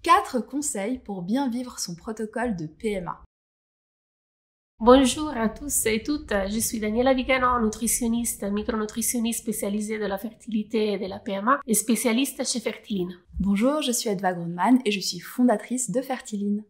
4 conseils pour bien vivre son protocole de PMA. Bonjour à tous et toutes, je suis Daniela Vigano, nutritionniste, micronutritionniste spécialisée de la fertilité et de la PMA et spécialiste chez Fertiline. Bonjour, je suis Edva Grundmann et je suis fondatrice de Fertiline.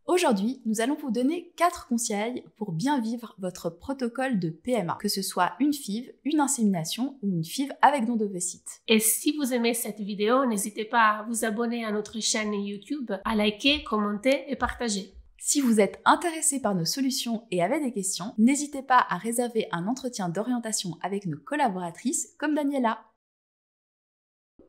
Aujourd'hui, nous allons vous donner 4 conseils pour bien vivre votre protocole de PMA, que ce soit une FIV, une insémination ou une FIV avec don d'ovocytes. Et si vous aimez cette vidéo, n'hésitez pas à vous abonner à notre chaîne YouTube, à liker, commenter et partager. Si vous êtes intéressé par nos solutions et avez des questions, n'hésitez pas à réserver un entretien d'orientation avec nos collaboratrices comme Daniela.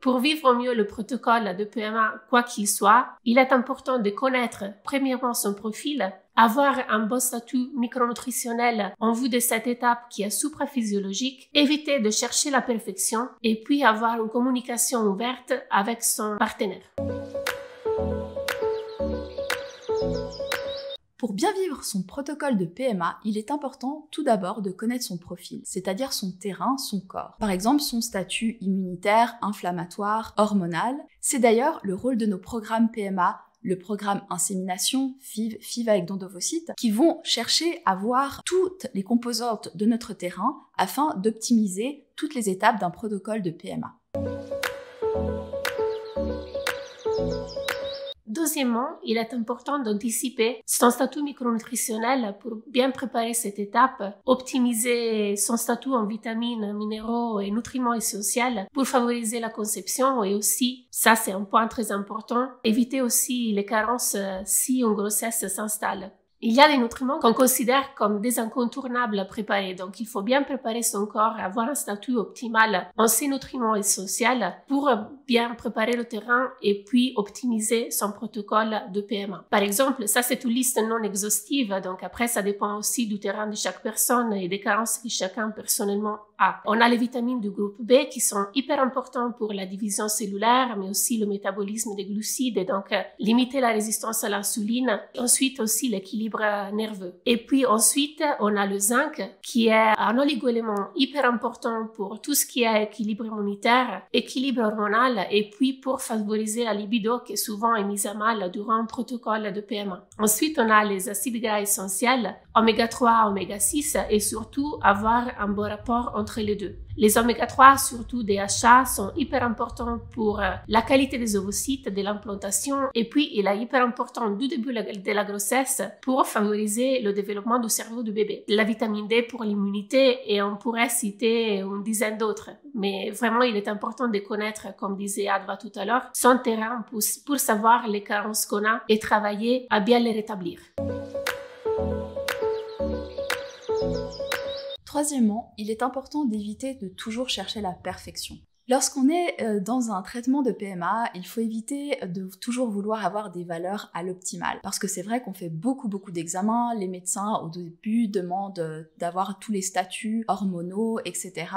Pour vivre au mieux le protocole de PMA, quoi qu'il soit, il est important de connaître premièrement son profil, avoir un bon statut micronutritionnel en vue de cette étape qui est supraphysiologique, éviter de chercher la perfection et puis avoir une communication ouverte avec son partenaire. Pour bien vivre son protocole de PMA, il est important tout d'abord de connaître son profil, c'est-à-dire son terrain, son corps. Par exemple, son statut immunitaire, inflammatoire, hormonal. C'est d'ailleurs le rôle de nos programmes PMA, le programme insémination, FIV avec don d'ovocytes, qui vont chercher à voir toutes les composantes de notre terrain afin d'optimiser toutes les étapes d'un protocole de PMA. Deuxièmement, il est important d'anticiper son statut micronutritionnel pour bien préparer cette étape, optimiser son statut en vitamines, minéraux et nutriments essentiels pour favoriser la conception et aussi, ça c'est un point très important, éviter aussi les carences si une grossesse s'installe. Il y a des nutriments qu'on considère comme des incontournables à préparer, donc il faut bien préparer son corps, avoir un statut optimal en ces nutriments essentiels pour bien préparer le terrain et puis optimiser son protocole de PMA. Par exemple, ça c'est une liste non exhaustive, donc après ça dépend aussi du terrain de chaque personne et des carences que chacun personnellement a. On a les vitamines du groupe B qui sont hyper importantes pour la division cellulaire, mais aussi le métabolisme des glucides et donc limiter la résistance à l'insuline. Ensuite aussi l'équilibre nerveux. Et puis ensuite, on a le zinc qui est un oligoélément hyper important pour tout ce qui est équilibre immunitaire, équilibre hormonal et puis pour favoriser la libido qui souvent est mise à mal durant un protocole de PMA. Ensuite, on a les acides gras essentiels, oméga 3, oméga 6 et surtout avoir un bon rapport entre les deux. Les oméga 3, surtout DHA, sont hyper importants pour la qualité des ovocytes, de l'implantation et puis il est hyper important du début de la grossesse pour favoriser le développement du cerveau du bébé. La vitamine D pour l'immunité et on pourrait citer une dizaine d'autres. Mais vraiment, il est important de connaître, comme disait Adva tout à l'heure, son terrain pour savoir les carences qu'on a et travailler à bien les rétablir. Troisièmement, il est important d'éviter de toujours chercher la perfection. Lorsqu'on est dans un traitement de PMA, il faut éviter de toujours vouloir avoir des valeurs à l'optimal. Parce que c'est vrai qu'on fait beaucoup d'examens, les médecins au début demandent d'avoir tous les statuts hormonaux, etc.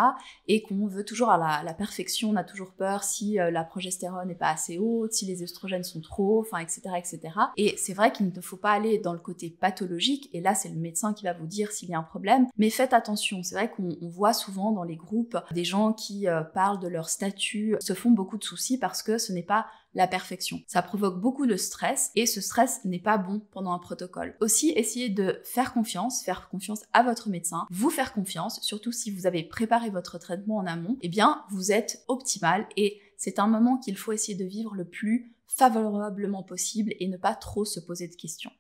Et qu'on veut toujours à la perfection, on a toujours peur si la progestérone n'est pas assez haute, si les œstrogènes sont trop hauts, enfin, etc., etc. Et c'est vrai qu'il ne faut pas aller dans le côté pathologique, et là c'est le médecin qui va vous dire s'il y a un problème, mais faites attention. C'est vrai qu'on voit souvent dans les groupes des gens qui parlent de leur statut, se font beaucoup de soucis parce que ce n'est pas la perfection. Ça provoque beaucoup de stress et ce stress n'est pas bon pendant un protocole. Aussi, essayez de faire confiance à votre médecin, vous faire confiance, surtout si vous avez préparé votre traitement en amont, eh bien, vous êtes optimal et c'est un moment qu'il faut essayer de vivre le plus favorablement possible et ne pas trop se poser de questions.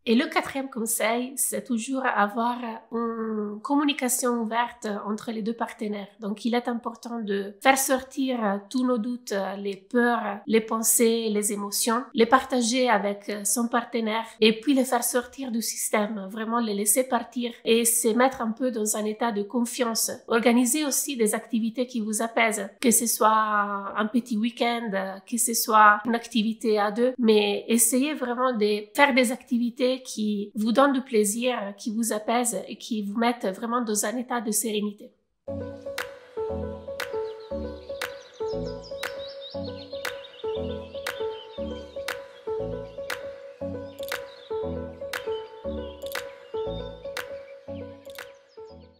Et le quatrième conseil, c'est toujours avoir une communication ouverte entre les deux partenaires. Donc, il est important de faire sortir tous nos doutes, les peurs, les pensées, les émotions, les partager avec son partenaire et puis les faire sortir du système, vraiment les laisser partir et se mettre un peu dans un état de confiance. Organisez aussi des activités qui vous apaisent, que ce soit un petit week-end, que ce soit une activité à deux, mais essayez vraiment de faire des activités qui vous donnent du plaisir, qui vous apaisent et qui vous mettent vraiment dans un état de sérénité.